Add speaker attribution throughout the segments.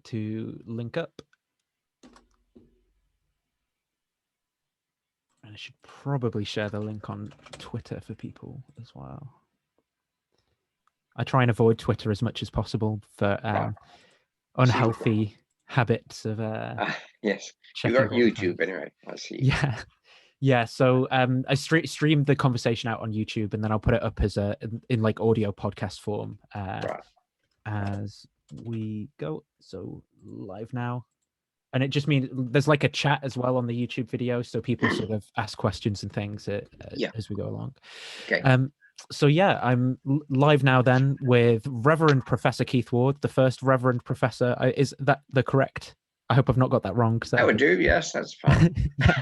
Speaker 1: to link up. And I should probably share the link on Twitter for people as well. I try and avoid Twitter as much as possible for unhealthy habits of
Speaker 2: yes. You
Speaker 1: checking
Speaker 2: got YouTube anyway, I see.
Speaker 1: Yeah. So I streamed the conversation out on YouTube, and then I'll put it up as in like audio podcast form as we go. So live now. And it just means there's like a chat as well on the YouTube video, so people sort of ask questions and things as we go along.
Speaker 2: Okay.
Speaker 1: So yeah, I'm live now then with Reverend Professor Keith Ward, the first Reverend Professor. Is that the correct? I hope I've not got that wrong.
Speaker 2: That would do. Yes, that's fine.
Speaker 1: Yeah,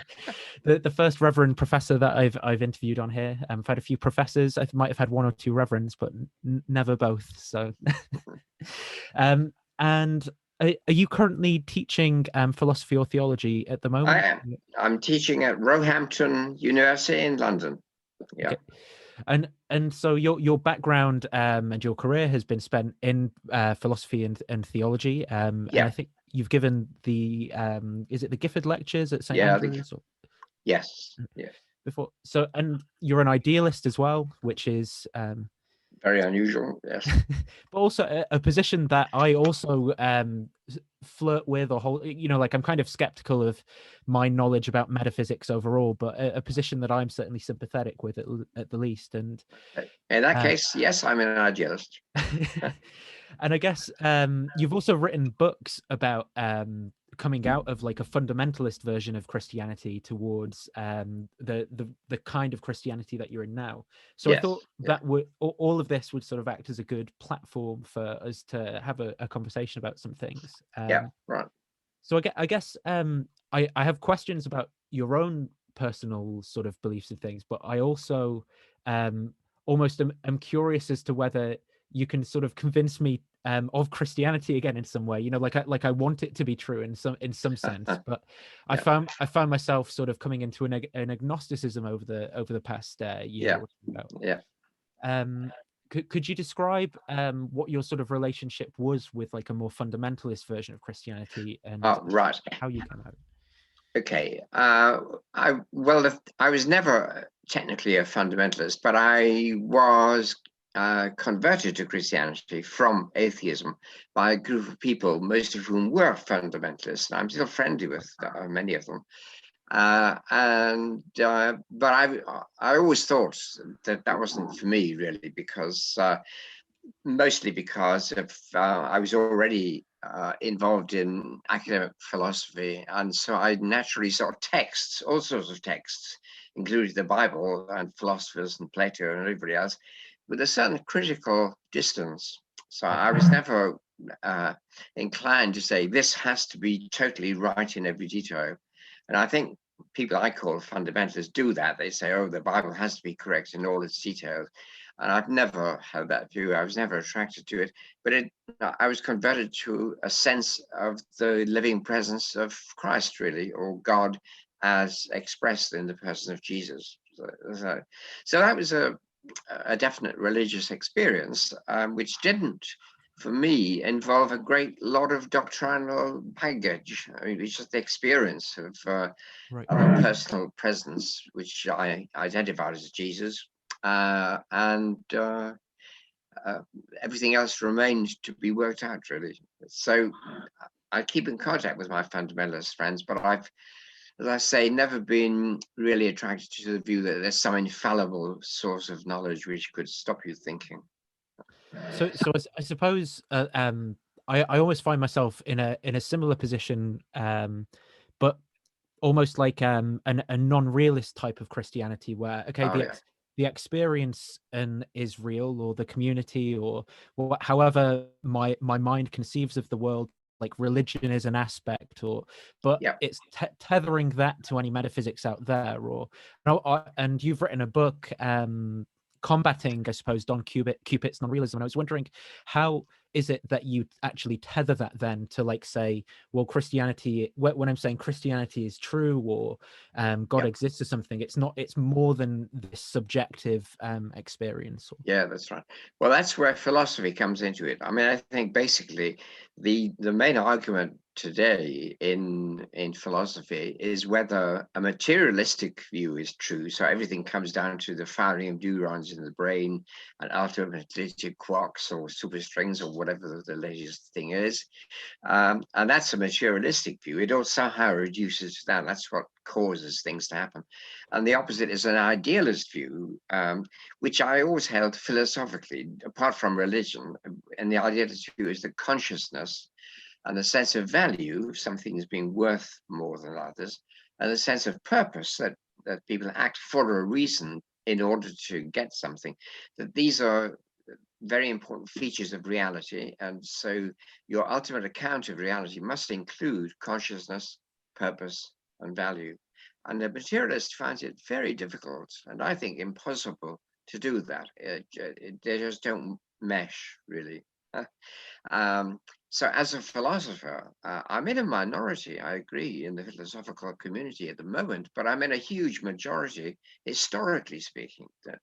Speaker 1: the first Reverend Professor that I've interviewed on here. I've had a few professors. I might have had one or two reverends, but never both. So, and are you currently teaching philosophy or theology at the moment?
Speaker 2: I am. I'm teaching at Roehampton University in London. Yeah.
Speaker 1: Okay. And so your background and your career has been spent in philosophy and theology. And I think you've given the is it the Gifford Lectures at St. Andrews?
Speaker 2: Yes. Yeah.
Speaker 1: Before, so, and you're an idealist as well, which is
Speaker 2: very unusual. Yes.
Speaker 1: But also a position that I also flirt with, or hold, like I'm kind of skeptical of my knowledge about metaphysics overall, but a position that I'm certainly sympathetic with at the least. And
Speaker 2: in that case, yes, I'm an idealist.
Speaker 1: And I guess you've also written books about coming out of like a fundamentalist version of Christianity towards the kind of Christianity that you're in now. So I thought that all of this would sort of act as a good platform for us to have a conversation about some things.
Speaker 2: Right.
Speaker 1: So I guess I have questions about your own personal sort of beliefs and things, but I also almost am curious as to whether you can sort of convince me of Christianity again in some way, like I want it to be true in some sense, but I found myself sort of coming into an agnosticism over the past year. Could you describe what your sort of relationship was with like a more fundamentalist version of Christianity and how you came out?
Speaker 2: Okay. I was never technically a fundamentalist, but I was converted to Christianity from atheism by a group of people, most of whom were fundamentalists. I'm still friendly with many of them. But I always thought that wasn't for me, really, because mostly because of I was already involved in academic philosophy, and so I naturally saw texts, all sorts of texts, including the Bible and philosophers and Plato and everybody else, with a certain critical distance. So I was never inclined to say this has to be totally right in every detail. And I think people I call fundamentalists do that. They say, oh, the Bible has to be correct in all its details. And I've never had that view. I was never attracted to it. But I was converted to a sense of the living presence of Christ, really, or God as expressed in the person of Jesus. So that was a definite religious experience, which didn't, for me, involve a great lot of doctrinal baggage. I mean, it's just the experience of a personal presence, which I identified as Jesus, and everything else remained to be worked out, really. So I keep in contact with my fundamentalist friends, but I've, as I say, never been really attracted to the view that there's some infallible source of knowledge which could stop you thinking.
Speaker 1: So I suppose I always find myself in a similar position, but almost like a non-realist type of Christianity, where the experience is real, or the community, or however my mind conceives of the world. Like religion is an aspect, but it's tethering that to any metaphysics out there, and you've written a book combating, I suppose, Don Cupid's non-realism. And I was wondering, how is it that you actually tether that then to, like, say, well, Christianity, when I'm saying Christianity is true, or God
Speaker 2: Yep.
Speaker 1: exists or something, it's not, it's more than this subjective experience.
Speaker 2: Yeah, that's right. Well, that's where philosophy comes into it. I mean, I think basically the main argument today in philosophy is whether a materialistic view is true. So everything comes down to the firing of neurons in the brain and ultimately to quarks or superstrings or whatever the latest thing is. And that's a materialistic view. It all somehow reduces to that. That's what causes things to happen. And the opposite is an idealist view, which I always held philosophically, apart from religion. And the idealist view is the consciousness and the sense of value, something is being worth more than others, and the sense of purpose, that people act for a reason in order to get something, that these are very important features of reality. And so your ultimate account of reality must include consciousness, purpose, and value. And the materialist finds it very difficult, and I think impossible, to do that. They just don't mesh, really. So as a philosopher, I'm in a minority, I agree, in the philosophical community at the moment, but I'm in a huge majority, historically speaking, that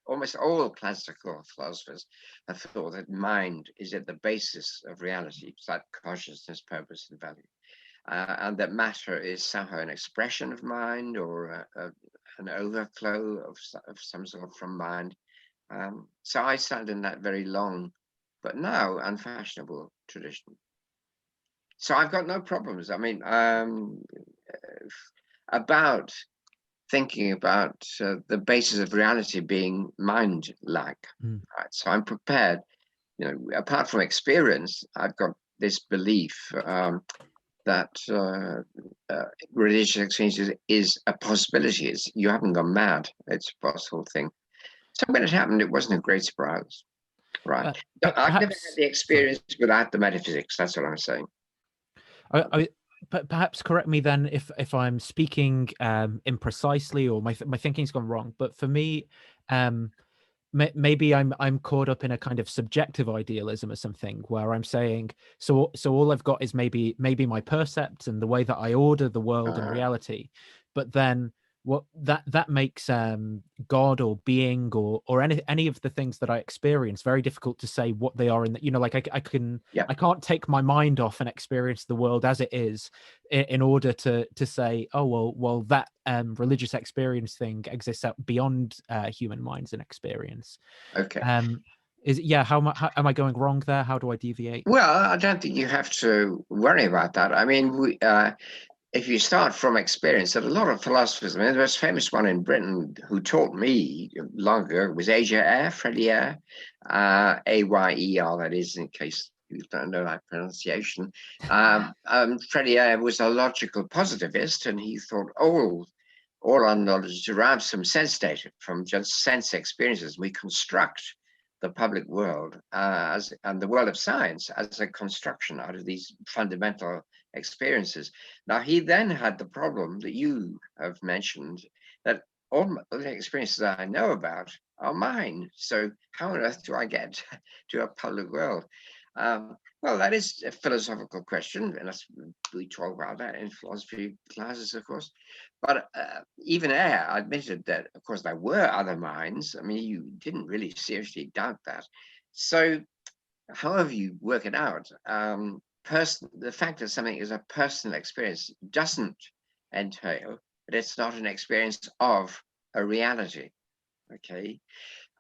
Speaker 2: almost all classical philosophers have thought that mind is at the basis of reality, it's like consciousness, purpose, and value. And that matter is somehow an expression of mind, or an overflow of some sort from mind. So I stand in that very long, but now unfashionable tradition. So I've got no problems. I mean, about thinking about the basis of reality being mind-like. Right? So I'm prepared, apart from experience, I've got this belief that religious experience is a possibility. You haven't gone mad. It's a possible thing. So when it happened, it wasn't a great surprise. Right.
Speaker 1: But
Speaker 2: I've never had
Speaker 1: perhaps,
Speaker 2: the experience without the metaphysics. That's what I'm saying.
Speaker 1: but perhaps correct me then if I'm speaking imprecisely, or my thinking's gone wrong. But for me, maybe I'm caught up in a kind of subjective idealism or something, where I'm saying, so all I've got is maybe my percepts and the way that I order the world and reality, but then what that makes God or being or any of the things that I experience very difficult to say what they are in that, like I can't take my mind off and experience the world as it is in order to say, oh well that religious experience thing exists out beyond human minds and experience.
Speaker 2: Okay.
Speaker 1: How am I going wrong there? How do I deviate?
Speaker 2: Well, I don't think you have to worry about that. I mean, if you start from experience, that a lot of philosophers, I mean, the most famous one in Britain who taught me long ago was Freddie Ayer, Ayer, that is, in case you don't know that pronunciation. Freddie Ayer was a logical positivist, and he thought all our knowledge derives from sense data, from just sense experiences. We construct the public world and the world of science as a construction out of these fundamental experiences. Now, he then had the problem that you have mentioned, that all the experiences that I know about are mine. So how on earth do I get to a public world? Well, that is a philosophical question, and we talk about that in philosophy classes, of course. But even Ayer admitted that, of course, there were other minds. I mean, you didn't really seriously doubt that. So however you work it out, the fact that something is a personal experience doesn't entail that it's not an experience of a reality. Okay.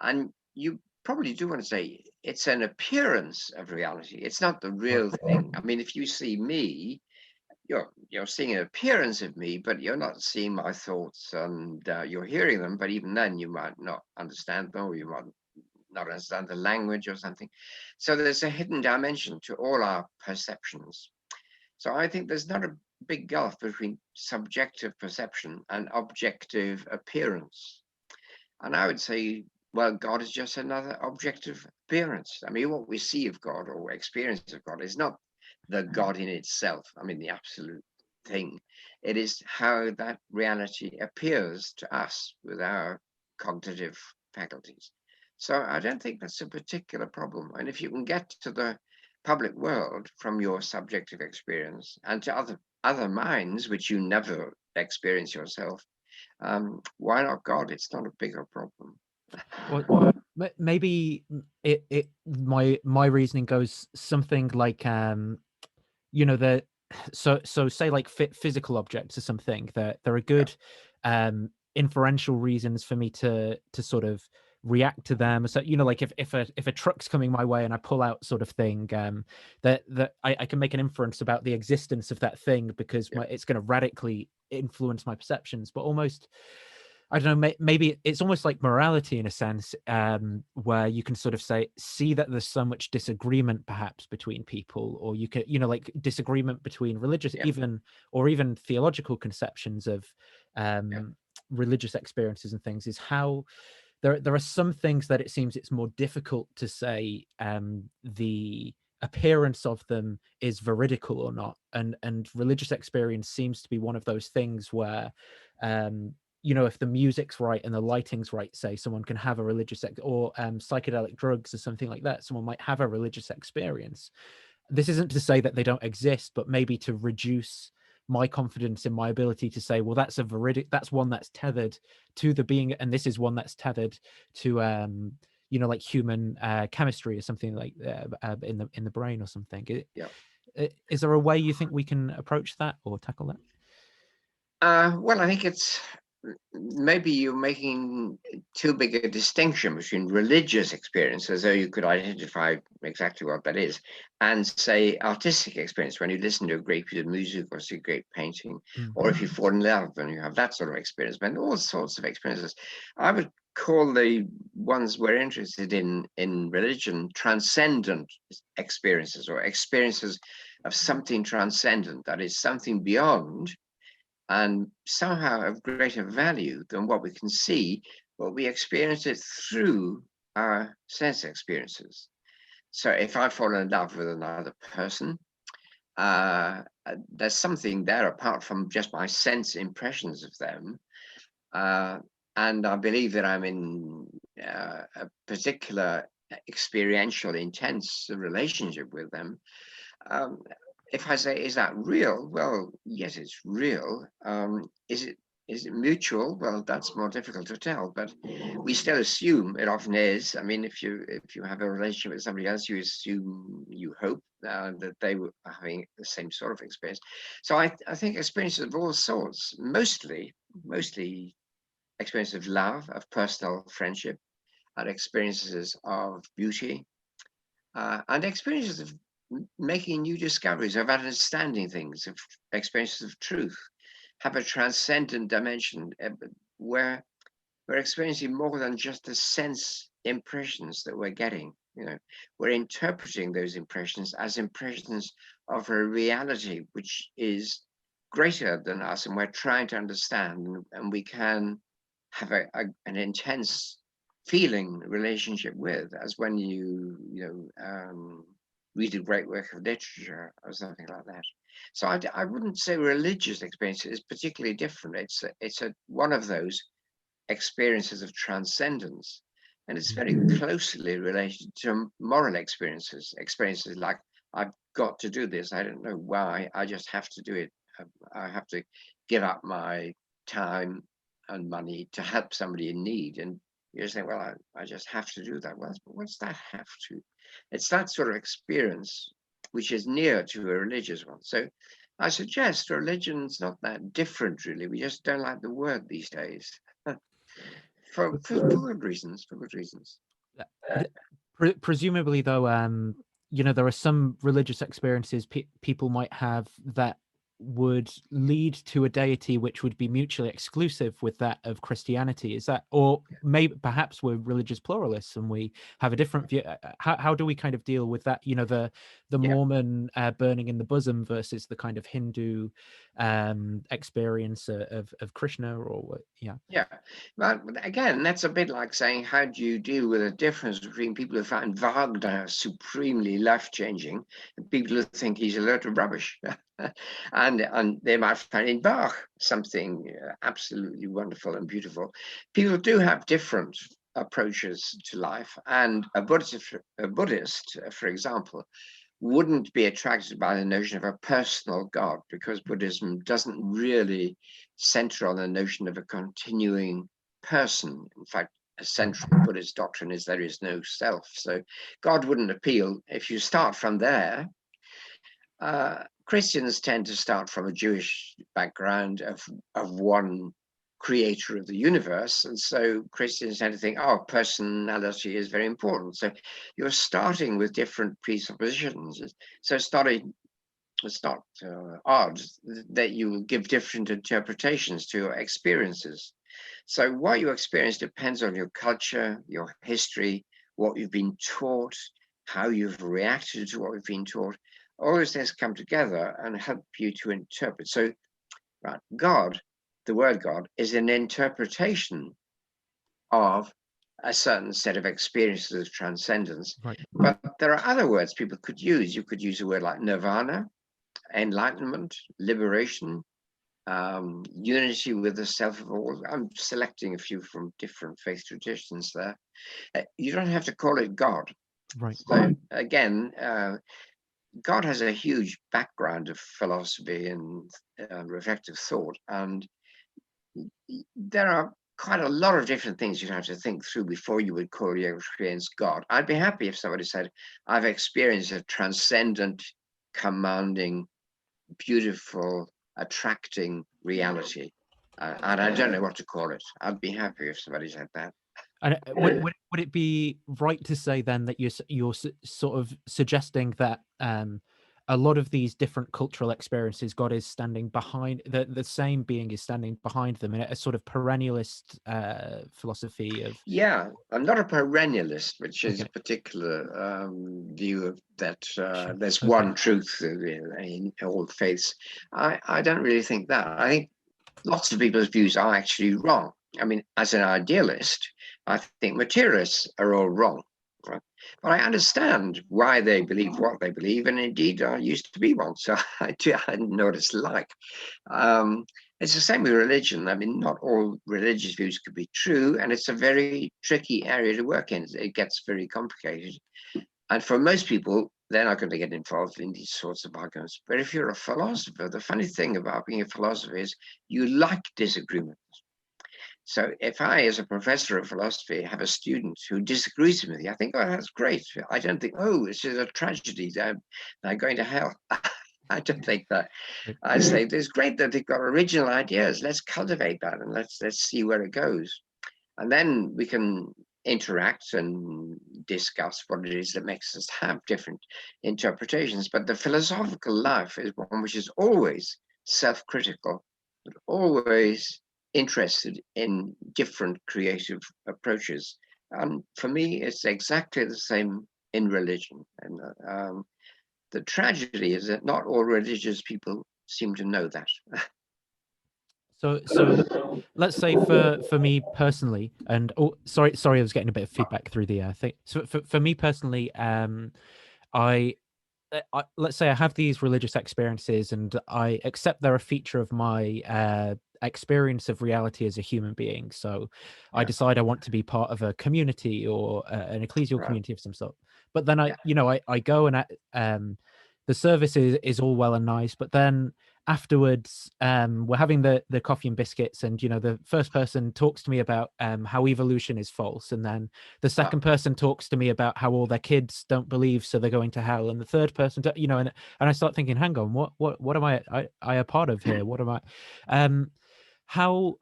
Speaker 2: And you probably do want to say it's an appearance of reality. It's not the real thing. I mean, if you see me, you're seeing an appearance of me, but you're not seeing my thoughts, and you're hearing them. But even then, you might not understand them, or you might not understand the language or something. So there's a hidden dimension to all our perceptions. So I think there's not a big gulf between subjective perception and objective appearance. And I would say, well, God is just another objective appearance. I mean, what we see of God or experience of God is not the God in itself, I mean, the absolute thing. It is how that reality appears to us with our cognitive faculties. So I don't think that's a particular problem. And if you can get to the public world from your subjective experience and to other minds which you never experience yourself, why not God? It's not a bigger problem.
Speaker 1: Well, maybe my reasoning goes something like the so say like physical objects or something, that there are
Speaker 2: Yeah,
Speaker 1: good inferential reasons for me to sort of react to them. So like if a truck's coming my way and I pull out sort of thing, that I can make an inference about the existence of that thing because
Speaker 2: yeah,
Speaker 1: it's going to radically influence my perceptions. But almost, I don't know, maybe it's almost like morality in a sense, where you can sort of see that there's so much disagreement perhaps between people, or you can, like disagreement between religious,
Speaker 2: yeah,
Speaker 1: even theological conceptions of
Speaker 2: yeah,
Speaker 1: religious experiences and things, is how there are some things that it seems it's more difficult to say the appearance of them is veridical or not, and religious experience seems to be one of those things where if the music's right and the lighting's right, say someone can have a religious or psychedelic drugs or something like that, someone might have a religious experience. This isn't to say that they don't exist, but maybe to reduce my confidence in my ability to say, well, that's one that's tethered to the being, and this is one that's tethered to like human chemistry or something like in the brain or something.
Speaker 2: yeah.
Speaker 1: Is there a way you think we can approach that or tackle that?
Speaker 2: Well, I think it's maybe you're making too big a distinction between religious experience, as though you could identify exactly what that is, and say artistic experience when you listen to a great piece of music or see a great painting,
Speaker 1: Mm.
Speaker 2: or if you fall in love and you have that sort of experience, and all sorts of experiences. I would call the ones we're interested in religion transcendent experiences, or experiences of something transcendent, that is something beyond and somehow of greater value than what we can see, but we experience it through our sense experiences. So if I fall in love with another person, there's something there apart from just my sense impressions of them. Uh, and I believe that I'm in a particular experiential, intense relationship with them. Um, if I say, is that real? Well, yes, it's real. Is it mutual? Well, that's more difficult to tell, but we still assume it often is. I mean, if you have a relationship with somebody else, you assume, you hope that they were having the same sort of experience. So I think experiences of all sorts, mostly experiences of love, of personal friendship, and experiences of beauty, and experiences of making new discoveries, of understanding things, of experiences of truth, have a transcendent dimension where we're experiencing more than just the sense impressions that we're getting. We're interpreting those impressions as impressions of a reality which is greater than us, and we're trying to understand, and we can have an intense feeling relationship with, as when read a great work of literature or something like that. So I wouldn't say religious experience is particularly different. It's one of those experiences of transcendence, and it's very closely related to moral experiences like, I've got to do this, I don't know why, I just have to do it. I have to give up my time and money to help somebody in need, and you just think, well, I just have to do that. Well, what's that have to? It's that sort of experience which is near to a religious one. So I suggest religion's not that different, really. We just don't like the word these days. For good reasons, for good reasons.
Speaker 1: Presumably, though, there are some religious experiences people might have that would lead to a deity which would be mutually exclusive with that of Christianity. Is that, or maybe perhaps we're religious pluralists and we have a different view? How do we kind of deal with that? The
Speaker 2: Yeah,
Speaker 1: Mormon burning in the bosom versus the kind of Hindu experience of Krishna, or what? Yeah.
Speaker 2: yeah. But again, that's a bit like saying, how do you deal with the difference between people who find Wagner supremely life-changing and people who think he's a load of rubbish? and they might find in Bach something absolutely wonderful and beautiful. People do have different approaches to life. And a Buddhist, for example, wouldn't be attracted by the notion of a personal God, because Buddhism doesn't really center on the notion of a continuing person. In fact, a central Buddhist doctrine is there is no self. So God wouldn't appeal. If you start from there, Christians tend to start from a Jewish background of one creator of the universe. And so Christians tend to think, oh, personality is very important. So you're starting with different presuppositions. So it's not odd that you give different interpretations to your experiences. So what you experience depends on your culture, your history, what you've been taught, how you've reacted to what you've been taught. All those things come together and help you to interpret. So, right, God, the word God, is an interpretation of a certain set of experiences of transcendence.
Speaker 1: Right.
Speaker 2: But there are other words people could use. You could use a word like nirvana, enlightenment, liberation, unity with the self of all. I'm selecting a few from different faith traditions there. You don't have to call it God.
Speaker 1: Right.
Speaker 2: So again, God has a huge background of philosophy and reflective thought, and there are quite a lot of different things you'd have to think through before you would call your experience God. I'd be happy if somebody said, I've experienced a transcendent, commanding, beautiful, attracting reality. And I don't know what to call it. I'd be happy if somebody said that.
Speaker 1: And would it be right to say then that you're sort of suggesting that a lot of these different cultural experiences, God is standing behind, the same being is standing behind them in a sort of perennialist philosophy of?
Speaker 2: Yeah, I'm not a perennialist, which is
Speaker 1: Okay.
Speaker 2: a particular view of that
Speaker 1: Sure.
Speaker 2: there's
Speaker 1: Okay.
Speaker 2: one truth in all faiths. I don't really think that. I think lots of people's views are actually wrong. I mean, as an idealist, I think materialists are all wrong. Right? But I understand why they believe what they believe, and indeed, I used to be one, so I know what it's like. It's the same with religion. I mean, not all religious views could be true, and it's a very tricky area to work in. It gets very complicated. And for most people, they're not going to get involved in these sorts of arguments. But if you're a philosopher, the funny thing about being a philosopher is you like disagreement. So if I, as a professor of philosophy, have a student who disagrees with me, I think, oh, that's great. I don't think, oh, this is a tragedy. They're going to hell. I don't think that.
Speaker 1: Right.
Speaker 2: I say it's great that they've got original ideas. Let's cultivate that and let's see where it goes. And then we can interact and discuss what it is that makes us have different interpretations. But the philosophical life is one which is always self-critical, but always interested in different creative approaches. And for me, it's exactly the same in religion. And the tragedy is that not all religious people seem to know that.
Speaker 1: So let's say for me personally, and oh, sorry, I was getting a bit of feedback through the thing. So for me personally, I let's say I have these religious experiences and I accept they're a feature of my experience of reality as a human being. So I
Speaker 2: Yeah,
Speaker 1: decide I want to be part of a community or an ecclesial
Speaker 2: right.
Speaker 1: community of some sort. But then
Speaker 2: Yeah.
Speaker 1: I go and the service is all well and nice, but then afterwards we're having the coffee and biscuits, and the first person talks to me about how evolution is false, and then the second person talks to me about how all their kids don't believe, so they're going to hell, and the third person and I start thinking, hang on, what am I a part of here? What am I how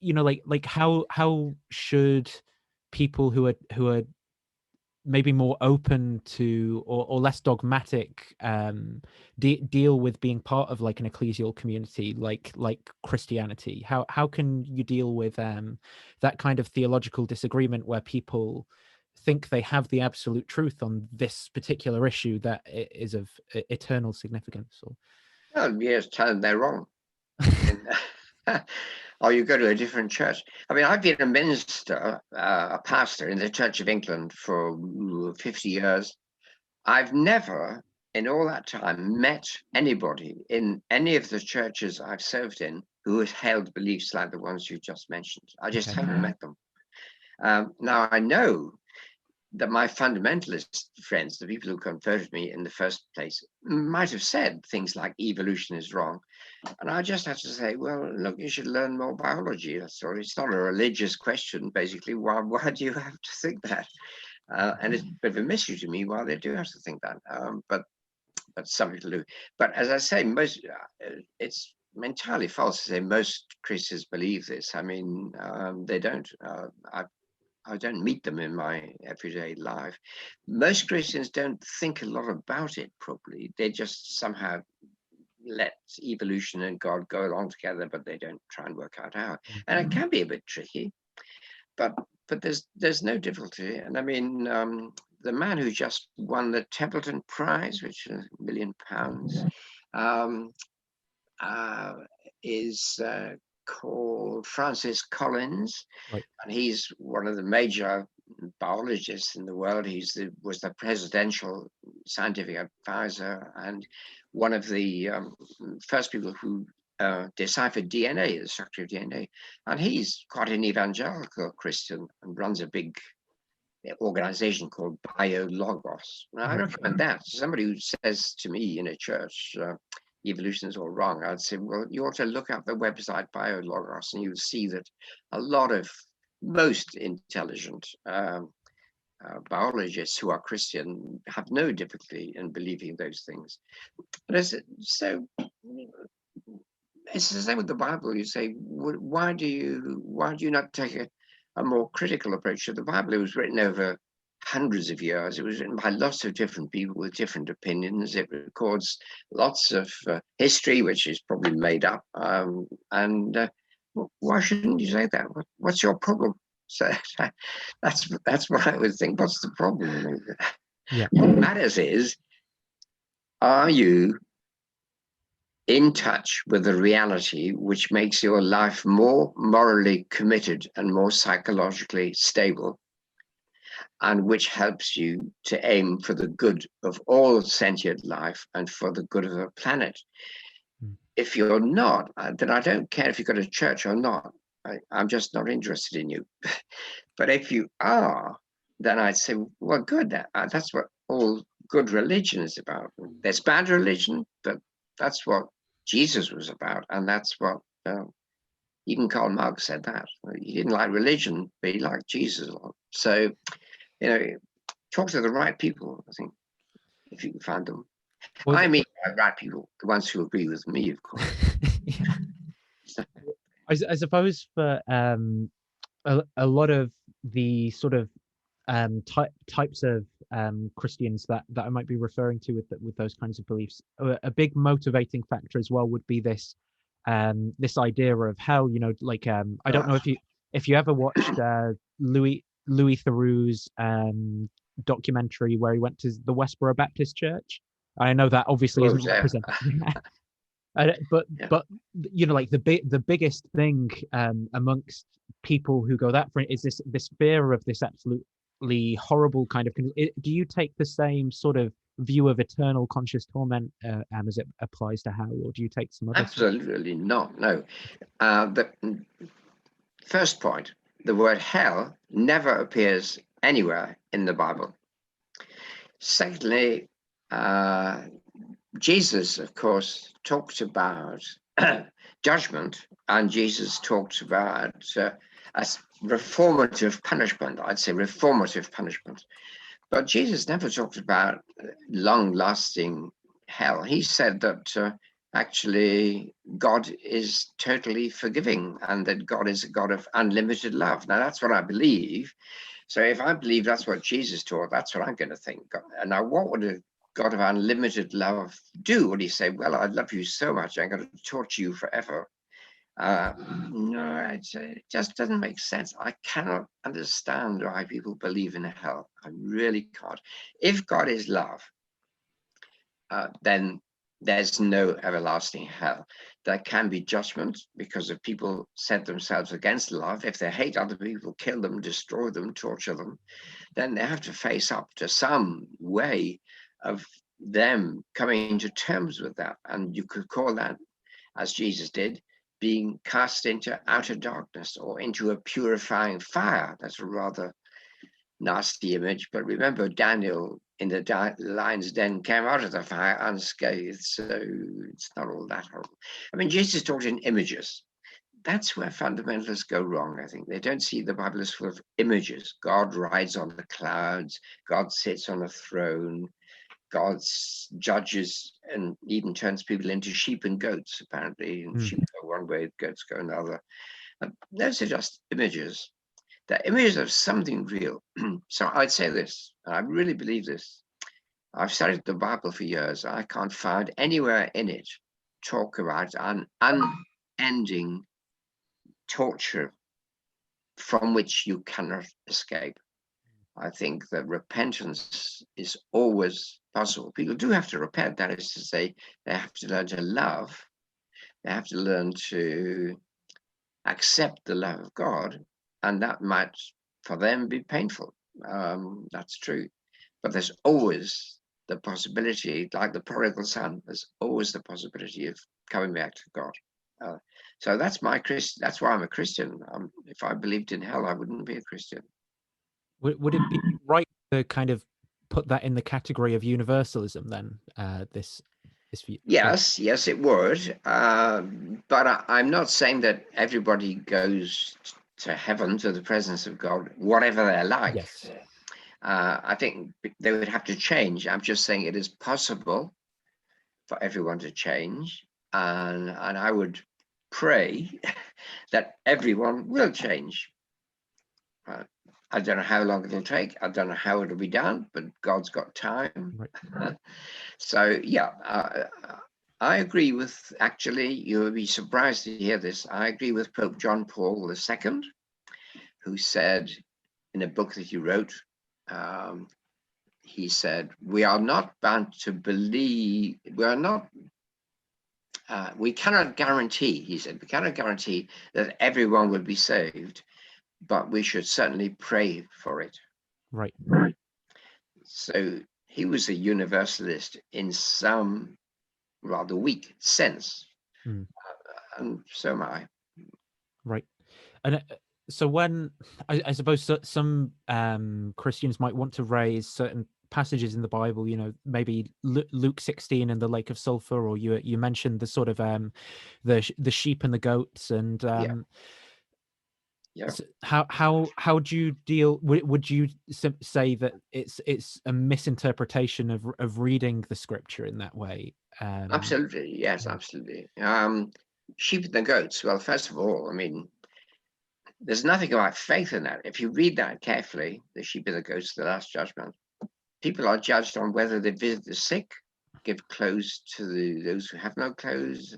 Speaker 1: like how should people who are maybe more open to or less dogmatic deal with being part of like an ecclesial community like Christianity? How can you deal with that kind of theological disagreement where people think they have the absolute truth on this particular issue that is of eternal significance?
Speaker 2: Well, yes, tell them they're wrong. Or you go to a different church. I mean, I've been a minister, a pastor in the Church of England for 50 years. I've never in all that time met anybody in any of the churches I've served in who has held beliefs like the ones you just mentioned. I just haven't met them. Now, I know that my fundamentalist friends, the people who converted me in the first place, might have said things like evolution is wrong. And I just have to say, well, look, you should learn more biology. That's all. It's not a religious question, basically. Why do you have to think that? And it's a bit of a mystery to me why they do have to think that. But some people do. But as I say, it's entirely false to say most Christians believe this. I mean, they don't. I don't meet them in my everyday life. Most Christians don't think a lot about it properly. They just somehow let evolution and God go along together, but they don't try and work out how. And it can be a bit tricky, but there's no difficulty. And I mean, the man who just won the Templeton Prize, which is £1 million, is called Francis Collins,
Speaker 1: Right.
Speaker 2: and he's one of the major biologists in the world. Was the presidential scientific advisor and one of the first people who deciphered DNA, the structure of DNA. And he's quite an evangelical Christian and runs a big organization called BioLogos. Now, I recommend that. Somebody who says to me in a church, evolution is all wrong, I'd say, well, you ought to look up the website BioLogos, and you'll see that a lot of most intelligent biologists who are Christian have no difficulty in believing those things. But so it's the same with the Bible. You say, why do you not take a more critical approach to the Bible? It was written over hundreds of years. It was written by lots of different people with different opinions. It records lots of history, which is probably made up. And why shouldn't you say that? What's your problem? So that's what I would think. What's the problem?
Speaker 1: Yeah.
Speaker 2: What matters is, are you in touch with the reality which makes your life more morally committed and more psychologically stable, and which helps you to aim for the good of all sentient life and for the good of the planet? If you're not, then I don't care if you go to church or not. I'm just not interested in you. But if you are, then I'd say, well, good. That's what all good religion is about. There's bad religion, but that's what Jesus was about. And that's what even Karl Marx said that. He didn't like religion, but he liked Jesus a lot. So, talk to the right people, I think, if you can find them.
Speaker 1: Well,
Speaker 2: I mean, by right people, the ones who agree with me, of course.
Speaker 1: I suppose for a lot of the sort of types of Christians that I might be referring to with those kinds of beliefs, a big motivating factor as well would be this this idea of hell. Like I don't know if you ever watched Louis Theroux's documentary where he went to the Westboro Baptist Church. I know that obviously isn't represented. But like the biggest thing amongst people who go that for is this fear of this absolutely horrible kind of. Do you take the same sort of view of eternal conscious torment as it applies to hell, or do you take some other?
Speaker 2: Absolutely not. No. The first point: the word hell never appears anywhere in the Bible. Secondly, Jesus, of course, talked about judgment, and Jesus talked about a reformative punishment. I'd say reformative punishment. But Jesus never talked about long-lasting hell. He said that actually God is totally forgiving and that God is a God of unlimited love. Now, that's what I believe. So if I believe that's what Jesus taught, that's what I'm going to think. And now, what would a God of unlimited love do? Would he say, well, I love you so much, I'm going to torture you forever? No, it just doesn't make sense. I cannot understand why people believe in hell. I really can't. If God is love, then there's no everlasting hell. There can be judgment because if people set themselves against love, if they hate other people, kill them, destroy them, torture them, then they have to face up to some way of them coming to terms with that. And you could call that, as Jesus did, being cast into outer darkness or into a purifying fire. That's a rather nasty image, but remember, Daniel in the lion's den came out of the fire unscathed, so it's not all that horrible. I mean, Jesus talked in images. That's where fundamentalists go wrong, I think. They don't see the Bible as full of images. God rides on the clouds, God sits on a throne, God judges and even turns people into sheep and goats, apparently. And sheep go one way, goats go another. Those are just images. They're images of something real. So I'd say this, and I really believe this. I've studied the Bible for years. I can't find anywhere in it talk about an unending torture from which you cannot escape. I think that repentance is always possible. People do have to repent. That is to say, they have to learn to love. They have to learn to accept the love of God. And that might, for them, be painful. That's true. But there's always the possibility, like the prodigal son, there's always the possibility of coming back to God. So that's my Christ. That's why I'm a Christian. If I believed in hell, I wouldn't be a Christian.
Speaker 1: Would it be right to kind of put that in the category of universalism then? This view?
Speaker 2: Yes, yes, it would. But I'm not saying that everybody goes to heaven, to the presence of God, whatever they're like.
Speaker 1: Yes.
Speaker 2: I think they would have to change. I'm just saying it is possible for everyone to change, and I would pray that everyone will change. I don't know how long it'll take. I don't know how it'll be done, but God's got time.
Speaker 1: Right.
Speaker 2: So yeah, I agree with, actually, you will be surprised to hear this. I agree with Pope John Paul II, who said in a book that he wrote, he said, we are not bound to believe, we cannot guarantee, he said, we cannot guarantee that everyone will be saved, but we should certainly pray for it.
Speaker 1: Right.
Speaker 2: So he was a universalist in some rather weak sense. And so am I.
Speaker 1: Right. And so when I suppose some Christians might want to raise certain passages in the Bible, you know, maybe Luke 16 and the lake of sulfur, or you mentioned the sort of the sheep and the goats, and
Speaker 2: Yeah.
Speaker 1: so how do you deal? Would you say that it's a misinterpretation of reading the scripture in that way?
Speaker 2: Absolutely, yes, absolutely. Sheep and the goats. Well, first of all, I mean, there's nothing about faith in that. If you read that carefully, the sheep and the goats, the last judgment, people are judged on whether they visit the sick, give clothes to those who have no clothes,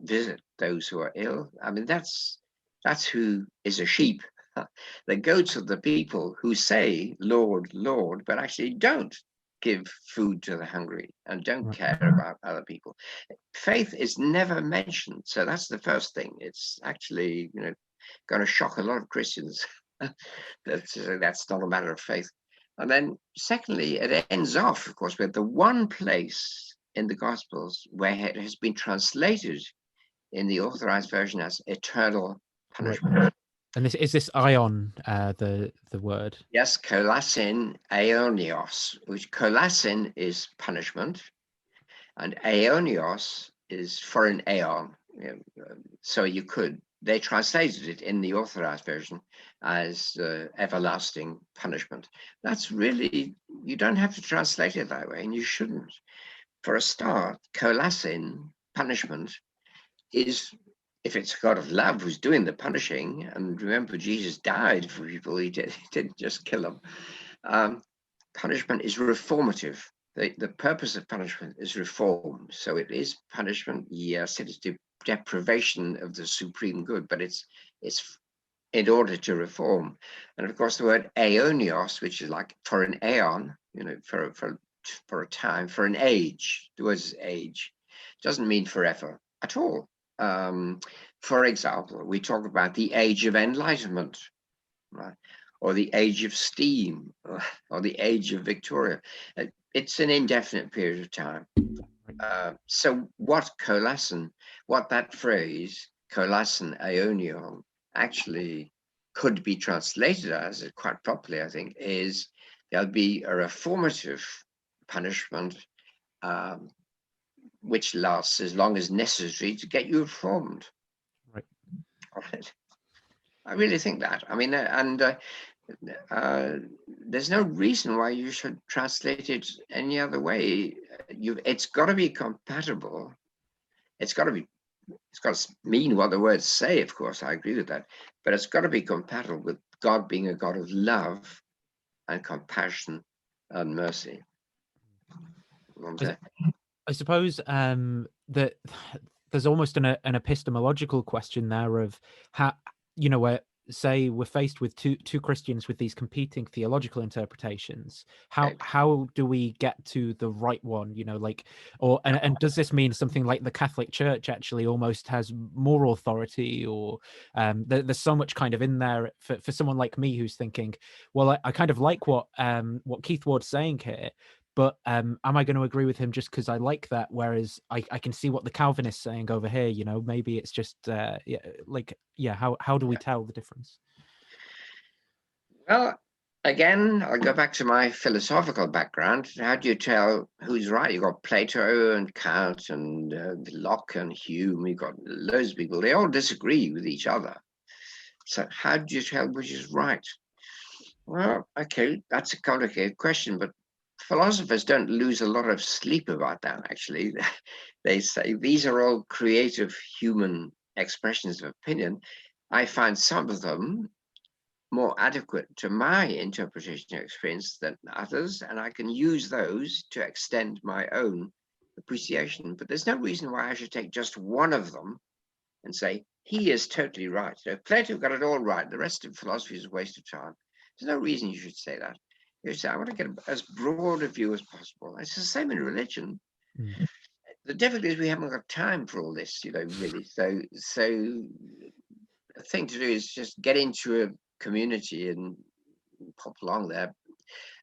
Speaker 2: visit those who are ill. I mean, that's who is a sheep. The goats are the people who say, Lord, Lord, but actually don't give food to the hungry and don't care about other people. Faith is never mentioned. So that's the first thing. It's actually, going to shock a lot of Christians. That's not a matter of faith. And then secondly, it ends off, of course, with the one place in the Gospels where it has been translated in the Authorized Version as eternal punishment.
Speaker 1: Right. And is this aion the word?
Speaker 2: Yes, kolasin aionios, which kolasin is punishment, and aionios is for an aeon. So they translated it in the Authorized Version as everlasting punishment. That's really, you don't have to translate it that way, and you shouldn't. For a start, kolasin, punishment, is, if it's a God of love who's doing the punishing, and remember, Jesus died for people, he didn't just kill them. Punishment is reformative. The purpose of punishment is reform. So it is punishment, yes, it is deprivation of the supreme good, but it's in order to reform. And of course, the word aeonios, which is like for an aeon, for a time, for an age, the word is age, doesn't mean forever at all. For example, we talk about the age of enlightenment, right? Or the age of steam, or the age of Victoria. it's an indefinite period of time. So what that phrase, kolasin aionion, actually could be translated as, quite properly, I think, is there'll be a reformative punishment which lasts as long as necessary to get you reformed.
Speaker 1: Right.
Speaker 2: All right. I really think that. I mean, there's no reason why you should translate it any other way. It's got to be compatible. It's got to mean what the words say, of course, I agree with that, but it's got to be compatible with God being a God of love and compassion and mercy.
Speaker 1: I suppose that there's almost an epistemological question there of how, you know, where say we're faced with two Christians with these competing theological interpretations, how do we get to the right one, you know, like, or and does this mean something like the Catholic Church actually almost has more authority, or there's so much kind of in there for someone like me who's thinking, well, I kind of like what Keith Ward's saying here, but am I going to agree with him just because I like that? Whereas I can see what the Calvinist's saying over here, you know, maybe it's just, how do we tell the difference?
Speaker 2: Well, again, I'll go back to my philosophical background. How do you tell who's right? You've got Plato and Kant and Locke and Hume. You've got loads of people. They all disagree with each other. So how do you tell which is right? Well, okay, that's a complicated question, but philosophers don't lose a lot of sleep about that, actually. They say these are all creative human expressions of opinion. I find some of them more adequate to my interpretation of experience than others, and I can use those to extend my own appreciation. But there's no reason why I should take just one of them and say, he is totally right. So Plato got it all right. The rest of philosophy is a waste of time. There's no reason you should say that. You say, I want to get as broad a view as possible. It's the same in religion. The difficulty is we haven't got time for all this, you know, really. So the thing to do is just get into a community and pop along there.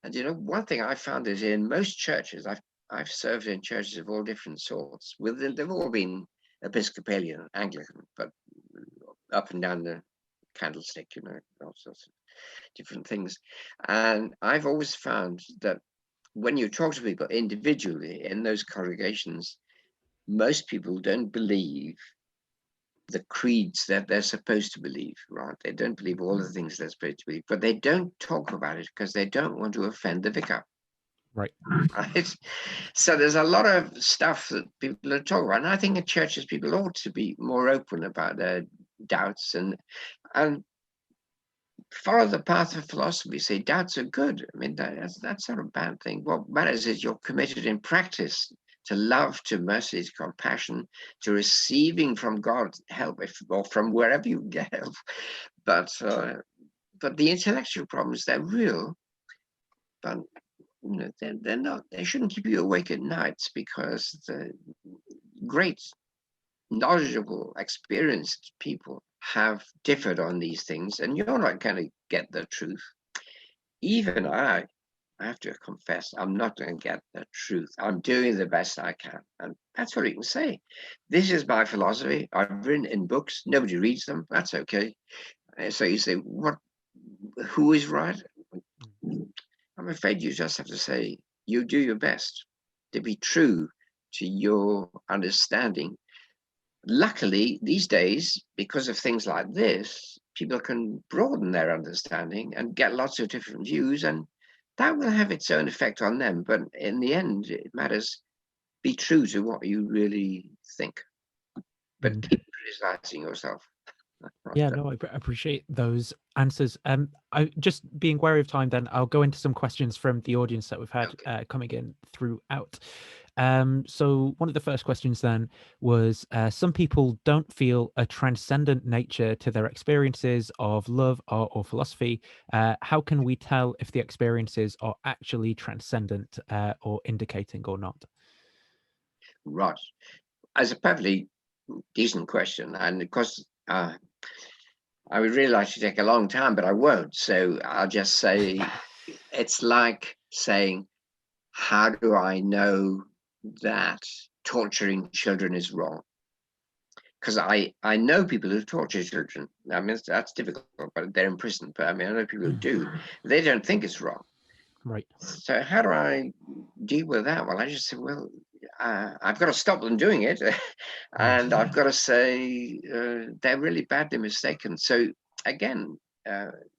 Speaker 2: And you know, one thing I found is in most churches, I've served in churches of all different sorts. They've all been Episcopalian, Anglican, but up and down the candlestick, you know, all sorts of different things. And I've always found that when you talk to people individually in those congregations, most people don't believe the creeds that they're supposed to believe, right? They don't believe all the things they're supposed to believe, but they don't talk about it because they don't want to offend the vicar.
Speaker 1: Right.
Speaker 2: So there's a lot of stuff that people are talking about. And I think in churches, people ought to be more open about their doubts and follow the path of philosophy. Say doubts are good. I mean, that's not a bad thing. What matters is you're committed in practice to love, to mercy, to compassion, to receiving from God help, or from wherever you get help. But the intellectual problems, they're real, but you know, they're not. They shouldn't keep you awake at nights, because the great, knowledgeable, experienced people have differed on these things, and you're not going to get the truth. Even I have to confess, I'm not going to get the truth. I'm doing the best I can. And that's what you can say. This is my philosophy. I've written in books. Nobody reads them. That's okay. So you say, who is right? I'm afraid you just have to say, you do your best to be true to your understanding. Luckily, these days, because of things like this, people can broaden their understanding and get lots of different views, and that will have its own effect on them. But in the end, it matters. Be true to what you really think, but keep criticizing yourself.
Speaker 1: Yeah, no, I appreciate those answers. I just being wary of time, then I'll go into some questions from the audience that we've had coming in throughout. So one of the first questions then was, some people don't feel a transcendent nature to their experiences of love, art, or philosophy. How can we tell if the experiences are actually transcendent or indicating or not?
Speaker 2: Right. As a perfectly decent question, and of course, I would really like to take a long time, but I won't. So I'll just say, it's like saying, how do I know that torturing children is wrong? Because I know people who torture children. I mean, that's difficult, but they're in prison. But I mean, I know people who do. They don't think it's wrong.
Speaker 1: Right.
Speaker 2: So how do I deal with that? Well, I just say, well, I've got to stop them doing it, and I've got to say they're really badly mistaken. So again,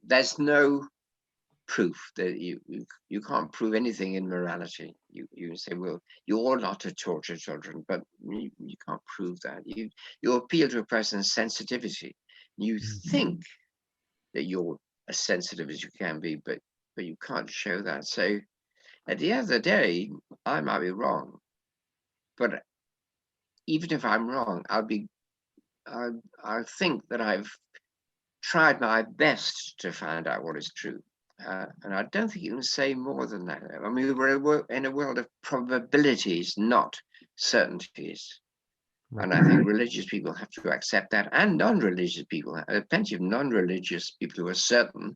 Speaker 2: there's no proof that you can't prove anything in morality. You say, well, you ought not to torture children, but you can't prove that. You appeal to a person's sensitivity. You think that you're as sensitive as you can be, but you can't show that. So at the end of the day, I might be wrong, but even if I'm wrong, I'll think that I've tried my best to find out what is true. And I don't think you can say more than that. I mean, we're in a world of probabilities, not certainties.
Speaker 1: Right.
Speaker 2: And I think religious people have to accept that, and non-religious people. There are plenty of non-religious people who are certain.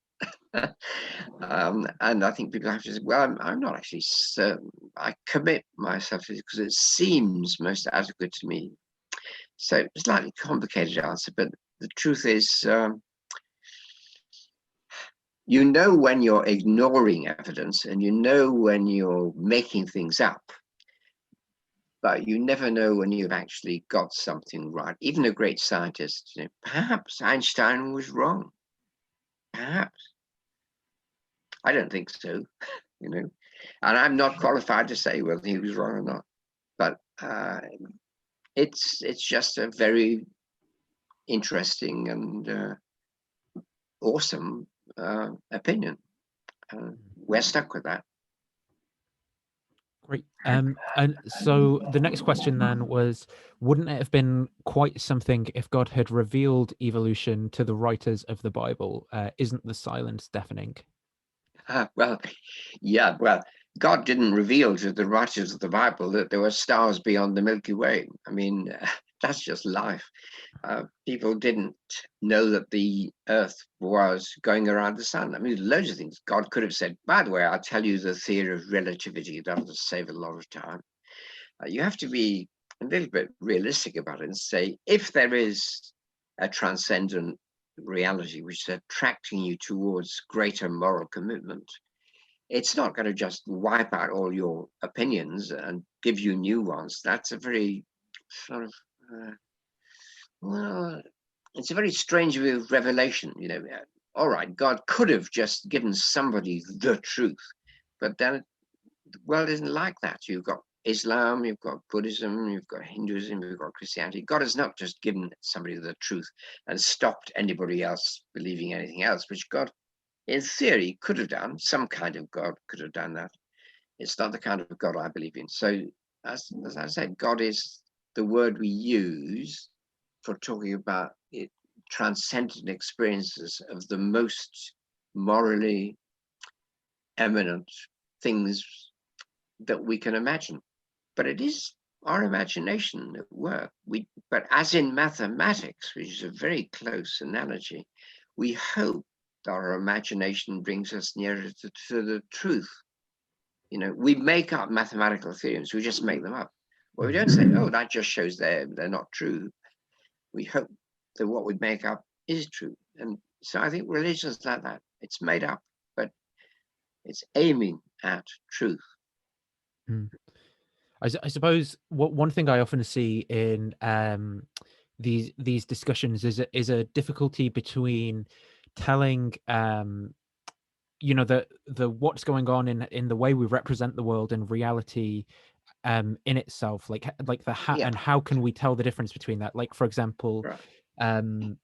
Speaker 2: And I think people have to say, well, I'm not actually certain. I commit myself to it because it seems most adequate to me. So it's a slightly complicated answer, but the truth is, you know when you're ignoring evidence, and you know when you're making things up, but you never know when you've actually got something right. Even a great scientist, perhaps Einstein was wrong. Perhaps. I don't think so, and I'm not qualified to say whether he was wrong or not. But it's just a very interesting and awesome opinion. We're stuck with that.
Speaker 1: Great. And so the next question then was, wouldn't it have been quite something if God had revealed evolution to the writers of the Bible? Isn't the silence deafening?
Speaker 2: Well, yeah, well, God didn't reveal to the writers of the Bible that there were stars beyond the Milky Way. I mean, that's just life. People didn't know that the Earth was going around the sun. I mean, loads of things. God could have said, by the way, I'll tell you the theory of relativity. That'll save a lot of time. You have to be a little bit realistic about it and say, if there is a transcendent reality which is attracting you towards greater moral commitment, it's not going to just wipe out all your opinions and give you new ones. That's a very sort of well, it's a very strange view of revelation. All right, God could have just given somebody the truth, but then the world isn't like that. You've got Islam, you've got Buddhism, you've got Hinduism, you've got Christianity. God has not just given somebody the truth and stopped anybody else believing anything else, which God, in theory, could have done. Some kind of God could have done that. It's not the kind of God I believe in. So, as I said, God is the word we use for talking about it, transcendent experiences of the most morally eminent things that we can imagine. But it is our imagination at work. But as in mathematics, which is a very close analogy, we hope that our imagination brings us nearer to the truth. We make up mathematical theorems. We just make them up. Well, we don't say, oh, that just shows they're not true. We hope that what we make up is true. And so I think religion is like that. It's made up, but it's aiming at truth.
Speaker 1: I suppose one thing I often see in these discussions is a difficulty between telling the what's going on in the way we represent the world and reality in itself, like the and how can we tell the difference between that? Like, for example,
Speaker 2: right.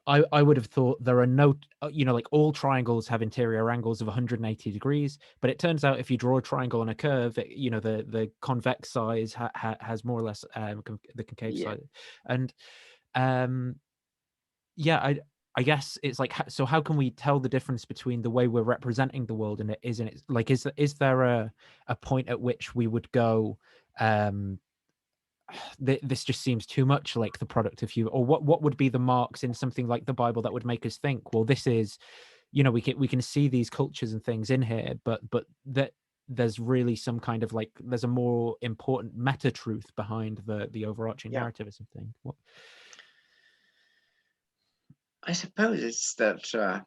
Speaker 1: I would have thought there are no, like all triangles have interior angles of 180 degrees, but it turns out if you draw a triangle on a curve, the convex side has more or less the concave side, and I guess it's like, so how can we tell the difference between the way we're representing the world and it isn't? It like, is there a point at which we would go, this just seems too much like the product of you, or what would be the marks in something like the Bible that would make us think, well, this is, we can see these cultures and things in here, but that there's really some kind of like, there's a more important meta truth behind the overarching
Speaker 2: Yeah.
Speaker 1: narrativism thing. What?
Speaker 2: I suppose it's that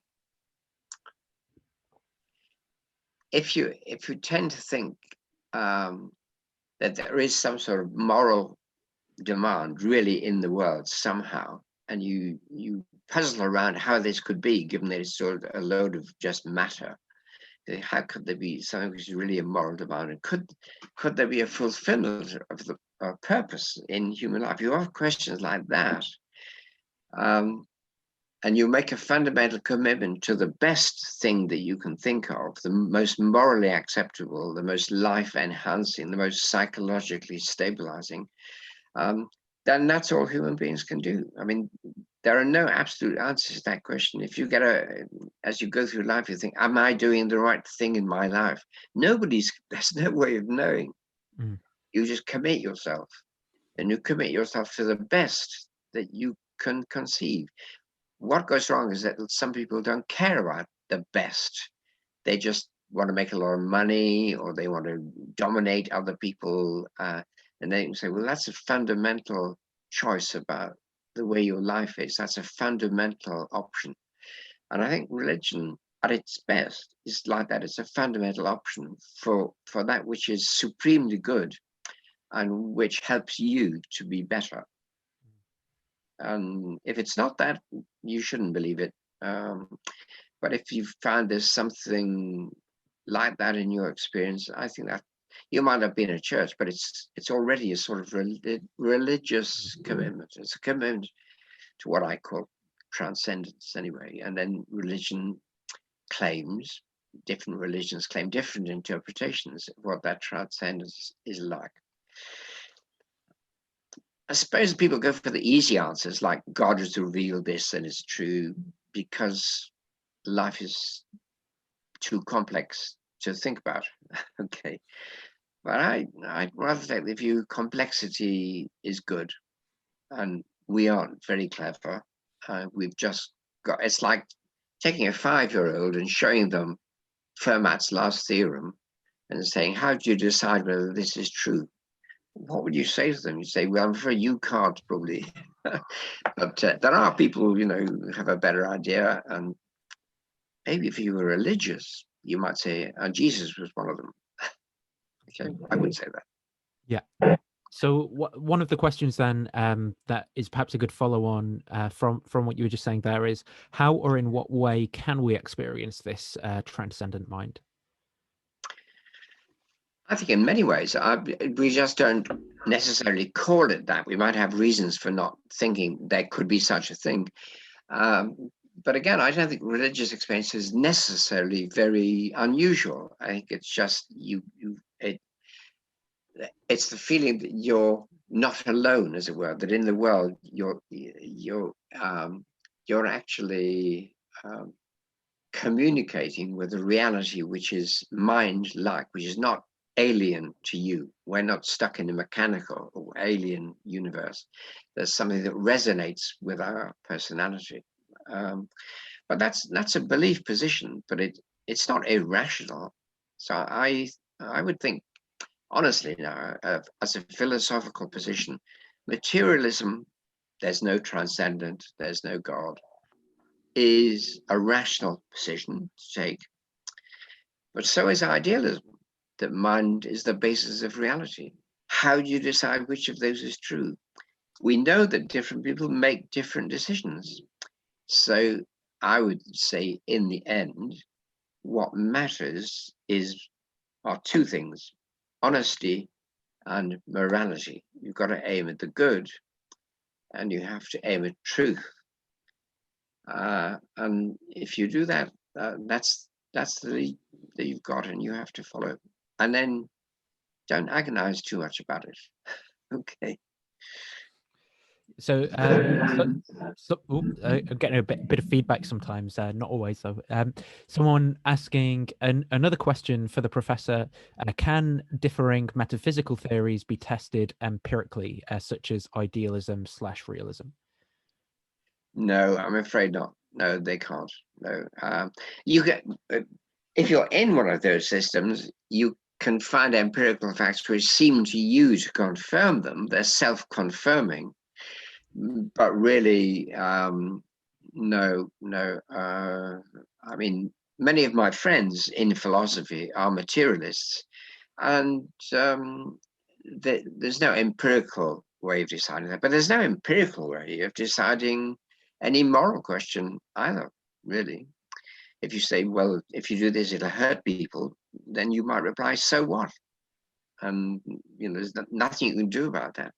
Speaker 2: if you tend to think that there is some sort of moral demand really in the world somehow, and you puzzle around how this could be, given that it's sort of a load of just matter. How could there be something which is really a moral demand, and could there be a fulfillment of the purpose in human life? You have questions like that, and you make a fundamental commitment to the best thing that you can think of, the most morally acceptable, the most life enhancing, the most psychologically stabilizing. Then that's all human beings can do. I mean, there are no absolute answers to that question. If you get as you go through life, you think, am I doing the right thing in my life? There's no way of knowing.
Speaker 1: Mm.
Speaker 2: You just commit yourself, and you commit yourself to the best that you can conceive. What goes wrong is that some people don't care about the best. They just want to make a lot of money, or they want to dominate other people. And they can say, well, that's a fundamental choice about the way your life is. That's a fundamental option. And I think religion at its best is like that. It's a fundamental option for that which is supremely good and which helps you to be better. And if it's not that, you shouldn't believe it. But if you find there's something like that in your experience, I think that you might have been in a church, but it's already a sort of religious commitment. It's a commitment to what I call transcendence anyway. And then different religions claim different interpretations of what that transcendence is like. I suppose people go for the easy answers, like God has revealed this and it's true, because life is too complex to think about. Okay. But I'd rather take the view complexity is good, and we aren't very clever. We've just got, it's like taking a 5-year-old and showing them Fermat's last theorem and saying, how do you decide whether this is true? What would you say to them? You say, well, I'm afraid you can't probably. But there are people, who have a better idea. And maybe if you were religious, you might say, Jesus was one of them. Okay, I would say that.
Speaker 1: Yeah. So one of the questions then that is perhaps a good follow-on from what you were just saying there is, how or in what way can we experience this transcendent mind?
Speaker 2: I think in many ways, we just don't necessarily call it that. We might have reasons for not thinking there could be such a thing. But again, I don't think religious experience is necessarily very unusual. I think it's just it's the feeling that you're not alone, as it were. That in the world you're actually communicating with a reality which is mind-like, which is not alien to you. We're not stuck in a mechanical or alien universe. There's something that resonates with our personality. But that's a belief position, but it's not irrational. So I would think, honestly now, as a philosophical position, materialism, there's no transcendent, there's no God, is a rational position to take. But so is idealism, that mind is the basis of reality. How do you decide which of those is true? We know that different people make different decisions. So I would say in the end, what matters are two things: honesty and morality. You've got to aim at the good, and you have to aim at truth. And if you do that, that's the lead that you've got, and you have to follow. And then don't agonize too much about it. Okay.
Speaker 1: So, I'm getting a bit of feedback sometimes, not always though. Someone asking another question for the professor: can differing metaphysical theories be tested empirically, such as idealism/realism?
Speaker 2: No, I'm afraid not. No, they can't. No, you get if you're in one of those systems, you can find empirical facts which seem to you to confirm them. They're self-confirming, but really, no. I mean, many of my friends in philosophy are materialists, and there's no empirical way of deciding that. But there's no empirical way of deciding any moral question either, really. If you say, well, if you do this, it'll hurt people, then you might reply, so what? And there's nothing you can do about that.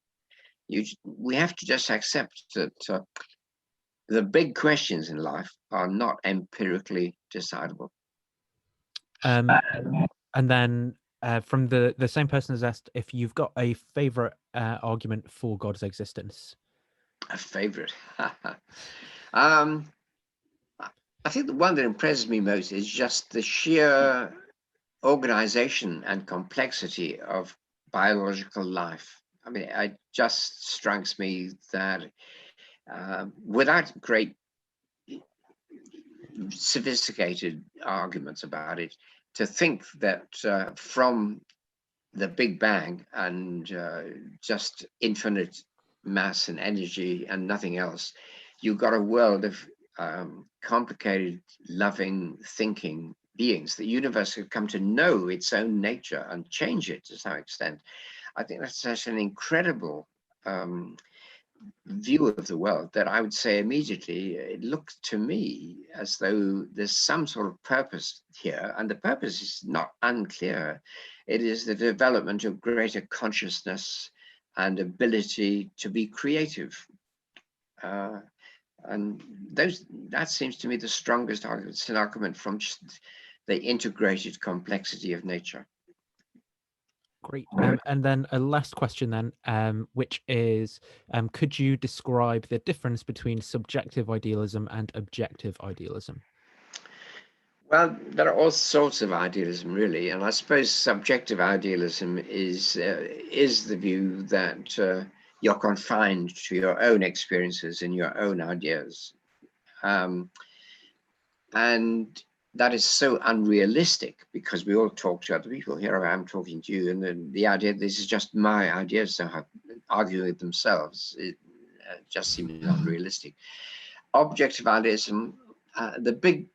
Speaker 2: We have to just accept that the big questions in life are not empirically decidable.
Speaker 1: And then from the same person has asked if you've got a favorite argument for God's existence.
Speaker 2: A favorite. I think the one that impresses me most is just the sheer organization and complexity of biological life. I mean, it just strikes me that without great sophisticated arguments about it, to think that from the Big Bang and just infinite mass and energy and nothing else, you've got a world of complicated, loving, thinking beings. The universe has come to know its own nature and change it to some extent. I think that's such an incredible view of the world that I would say immediately it looks to me as though there's some sort of purpose here, and the purpose is not unclear. It is the development of greater consciousness and ability to be creative. And that seems to me the strongest argument. It's an argument from the integrated complexity of nature.
Speaker 1: Great. And then a last question then, which is, could you describe the difference between subjective idealism and objective idealism?
Speaker 2: Well, there are all sorts of idealism, really, and I suppose subjective idealism is the view that you're confined to your own experiences and your own ideas, and that is so unrealistic because we all talk to other people. Here I am talking to you, and then the idea this is just my ideas, so arguing with themselves, it just seems unrealistic. Objective idealism, the big,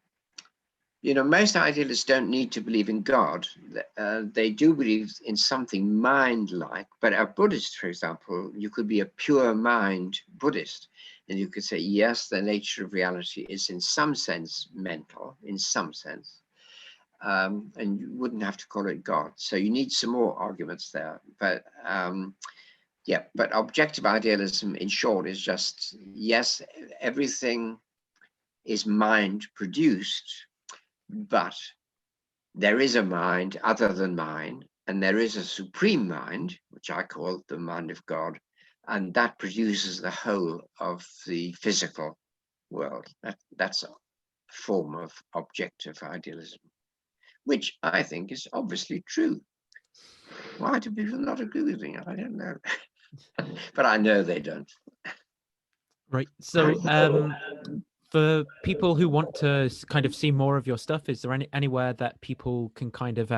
Speaker 2: most idealists don't need to believe in God. They do believe in something mind-like, but a Buddhist, for example, you could be a pure mind Buddhist. And you could say, yes, the nature of reality is in some sense mental, in some sense, and you wouldn't have to call it God. So you need some more arguments there. But yeah, but objective idealism, in short, is just, yes, everything is mind produced, but there is a mind other than mine, and there is a supreme mind, which I call the mind of God, and that produces the whole of the physical world. That's a form of objective idealism, which I think is obviously true. Why do people not agree with me? I don't know. But I know they don't.
Speaker 1: Right. So for people who want to kind of see more of your stuff, is there anywhere that people can kind of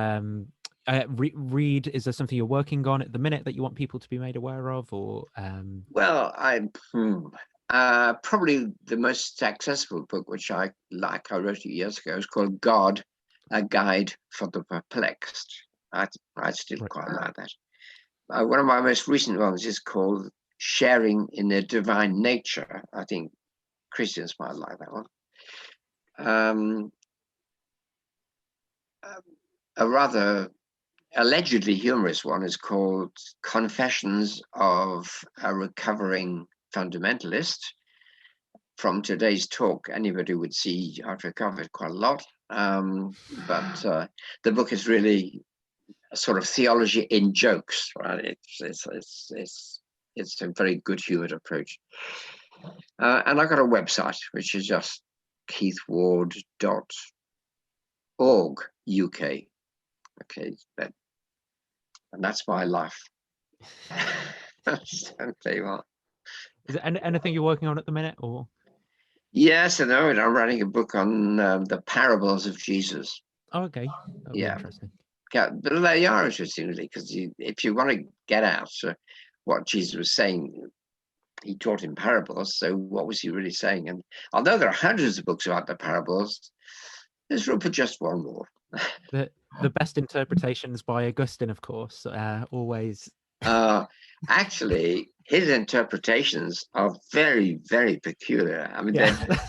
Speaker 1: read? Is there something you're working on at the minute that you want people to be made aware of, or
Speaker 2: Well, probably the most accessible book, which I wrote years ago, is called God, A Guide for the Perplexed. I still quite like that. One of my most recent ones is called Sharing in the Divine Nature. I think Christians might like that one. A rather allegedly humorous one is called Confessions of a Recovering Fundamentalist. From today's talk, anybody would see I've recovered quite a lot. But the book is really a sort of theology in jokes, right? It's a very good humored approach. And I've got a website, which is just keithward.org, UK. Okay, and that's my life. Okay, well.
Speaker 1: Is there anything you're working on at the minute, or?
Speaker 2: Yes, I know. I'm writing a book on the parables of Jesus.
Speaker 1: Oh, okay. That'll be interesting.
Speaker 2: Yeah, but they are interesting, really, because if you want to get at what Jesus was saying, he taught in parables. So what was he really saying? And although there are hundreds of books about the parables, there's room for just one more.
Speaker 1: The best interpretations by Augustine, of course, always.
Speaker 2: Actually, his interpretations are very, very peculiar. I mean,
Speaker 1: Yeah.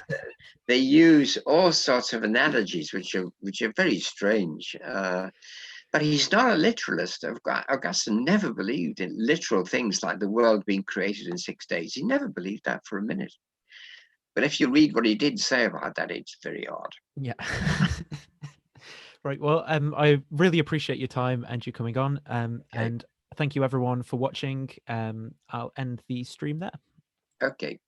Speaker 2: they use all sorts of analogies which are very strange. But he's not a literalist. Augustine never believed in literal things like the world being created in 6 days. He never believed that for a minute. But if you read what he did say about that, it's very odd.
Speaker 1: Yeah. Right. Well, I really appreciate your time and you coming on.
Speaker 2: Okay.
Speaker 1: And thank you everyone for watching. I'll end the stream there.
Speaker 2: Okay.